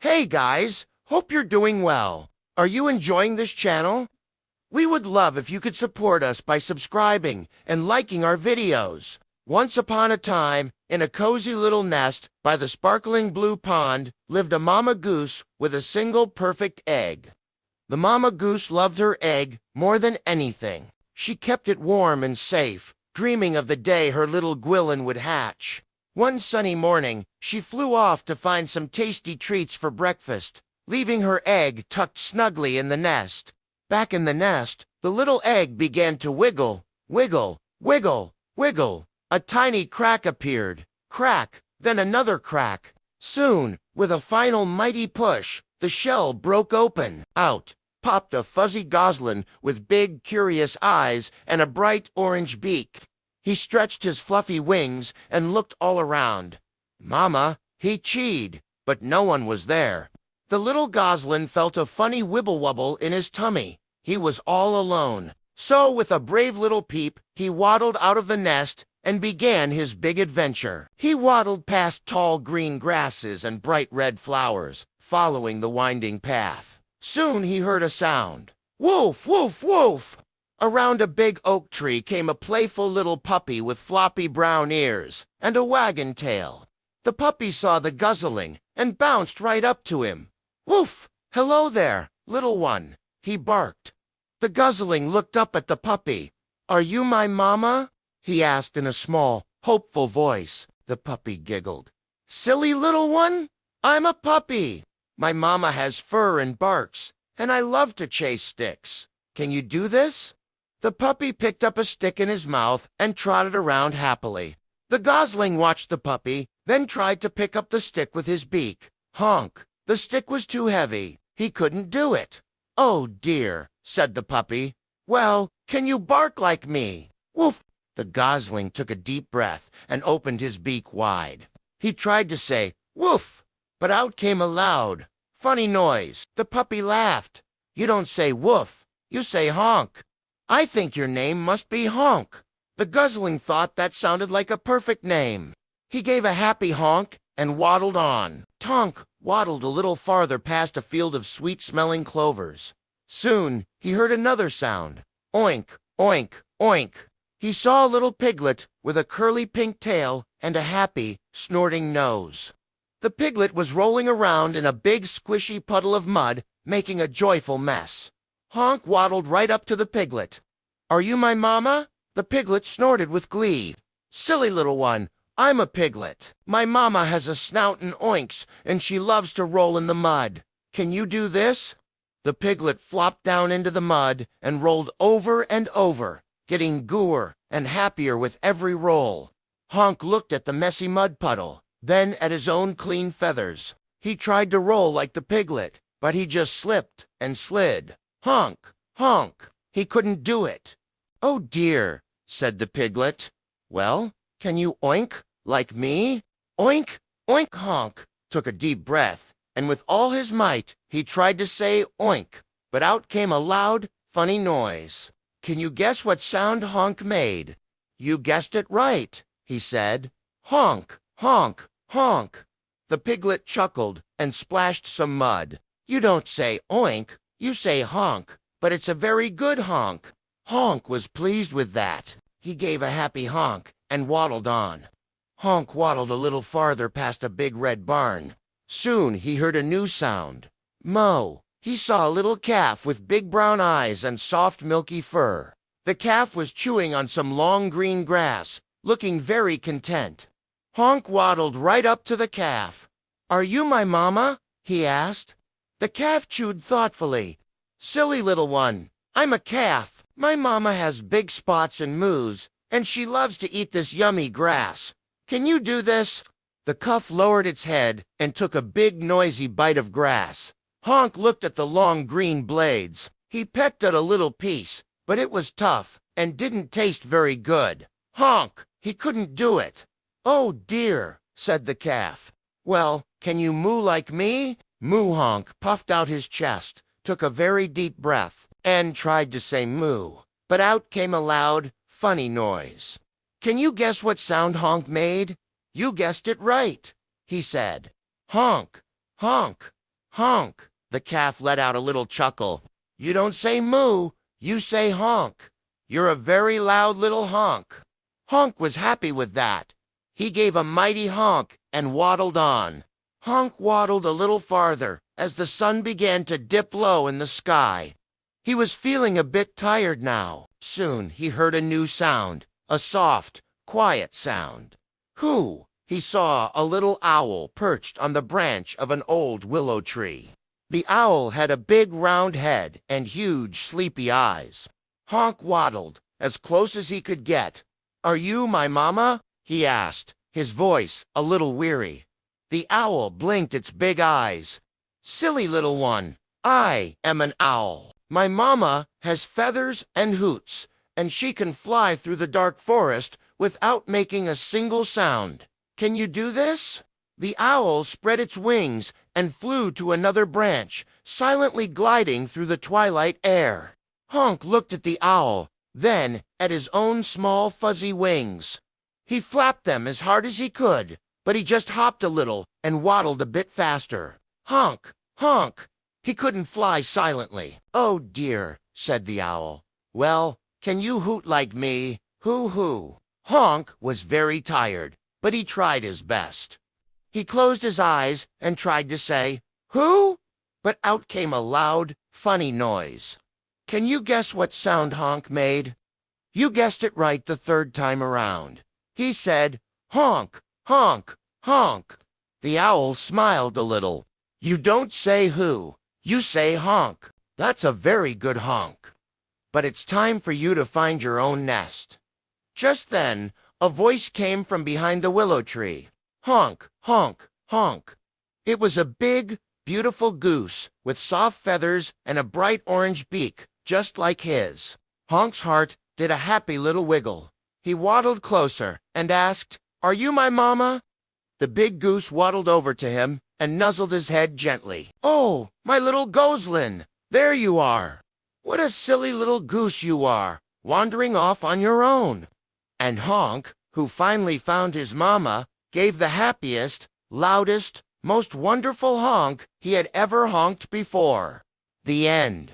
Hey guys, hope you're doing well. Are you enjoying this channel? We would love if you could support us by subscribing and liking our videos. Once upon a time, in a cozy little nest by the sparkling blue pond, lived a mama goose with a single perfect egg. The mama goose loved her egg more than anything. She kept it warm and safe, dreaming of the day her little Gwillin would hatch. One sunny morning, she flew off to find some tasty treats for breakfast, leaving her egg tucked snugly in the nest. Back in the nest, the little egg began to wiggle, wiggle, wiggle, wiggle. A tiny crack appeared. Crack, then another crack. Soon, with a final mighty push, the shell broke open. Out popped a fuzzy goslin with big, curious eyes and a bright orange beak. He stretched his fluffy wings and looked all around. Mama, he cheed, but no one was there. The little goslin felt a funny wibble-wobble in his tummy. He was all alone. So, with a brave little peep, he waddled out of the nest and began his big adventure. He waddled past tall green grasses and bright red flowers, following the winding path. Soon he heard a sound. Woof, woof, woof! Around a big oak tree came a playful little puppy with floppy brown ears and a wagon tail. The puppy saw the Gosling and bounced right up to him. Woof! Hello there, little one, he barked. The Gosling looked up at the puppy. Are you my mama? He asked in a small, hopeful voice. The puppy giggled. Silly little one, I'm a puppy. My mama has fur and barks, and I love to chase sticks. Can you do this? The puppy picked up a stick in his mouth and trotted around happily. The Gosling watched the puppy, then tried to pick up the stick with his beak. Honk! The stick was too heavy. He couldn't do it. Oh dear, said the puppy. Well, can you bark like me? Woof! The Gosling took a deep breath and opened his beak wide. He tried to say, woof! But out came a loud, funny noise. The puppy laughed. You don't say woof, you say honk. I think your name must be Honk. The Gosling thought that sounded like a perfect name. He gave a happy honk and waddled on. Tonk waddled a little farther past a field of sweet-smelling clovers. Soon he heard another sound. Oink, oink, oink. He saw a little piglet with a curly pink tail and a happy, snorting nose. The piglet was rolling around in a big squishy puddle of mud, making a joyful mess. Honk waddled right up to the piglet. Are you my mama? The piglet snorted with glee. Silly little one, I'm a piglet. My mama has a snout and oinks, and she loves to roll in the mud. Can you do this? The piglet flopped down into the mud and rolled over and over, getting gooer and happier with every roll. Honk looked at the messy mud puddle, then at his own clean feathers. He tried to roll like the piglet, but he just slipped and slid. Honk, honk, he couldn't do it. Oh dear, said the piglet. Well, can you oink like me? Oink, oink. Honk took a deep breath, and with all his might, he tried to say oink, but out came a loud, funny noise. Can you guess what sound Honk made? You guessed it right, he said. Honk, honk, honk. The piglet chuckled and splashed some mud. You don't say oink, you say honk, but it's a very good honk. Honk was pleased with that. He gave a happy honk and waddled on. Honk waddled a little farther past a big red barn. Soon he heard a new sound. Moo! He saw a little calf with big brown eyes and soft milky fur. The calf was chewing on some long green grass, looking very content. Honk waddled right up to the calf. Are you my mama? He asked. The calf chewed thoughtfully. Silly little one, I'm a calf. My mama has big spots and moos, and she loves to eat this yummy grass. Can you do this? The calf lowered its head and took a big noisy bite of grass. Honk looked at the long green blades. He pecked at a little piece, but it was tough and didn't taste very good. Honk! He couldn't do it. Oh dear, said the calf. Well, can you moo like me? Moo. Honk puffed out his chest, took a very deep breath, and tried to say moo, but out came a loud, funny noise. Can you guess what sound Honk made? You guessed it right, he said. Honk, honk. Honk! The calf let out a little chuckle. You don't say moo, you say honk. You're a very loud little honk. Honk was happy with that. He gave a mighty honk and waddled on. Honk waddled a little farther as the sun began to dip low in the sky. He was feeling a bit tired now. Soon he heard a new sound, a soft, quiet sound. Whoo! He saw a little owl perched on the branch of an old willow tree. The owl had a big round head and huge sleepy eyes. Honk waddled as close as he could get. Are you my mama? He asked, his voice a little weary. The owl blinked its big eyes. Silly little one, I am an owl. My mama has feathers and hoots, and she can fly through the dark forest without making a single sound. Can you do this? The owl spread its wings and flew to another branch, silently gliding through the twilight air. Honk looked at the owl, then at his own small fuzzy wings. He flapped them as hard as he could, but he just hopped a little and waddled a bit faster. Honk! Honk! He couldn't fly silently. Oh dear, said the owl. Well, can you hoot like me? Hoo hoo. Honk was very tired, but he tried his best. He closed his eyes and tried to say, "Who?" But out came a loud, funny noise. Can you guess what sound Honk made? You guessed it right the third time around. He said, "Honk, honk, honk." The owl smiled a little. You don't say who, you say honk. That's a very good honk. But it's time for you to find your own nest. Just then, a voice came from behind the willow tree. Honk, honk, honk. It was a big, beautiful goose with soft feathers and a bright orange beak, just like his. Honk's heart did a happy little wiggle. He waddled closer and asked, "Are you my mama?" The big goose waddled over to him and nuzzled his head gently. "Oh, my little Gosling, there you are. What a silly little goose you are, wandering off on your own." And Honk, who finally found his mama, gave the happiest, loudest, most wonderful honk he had ever honked before. The end.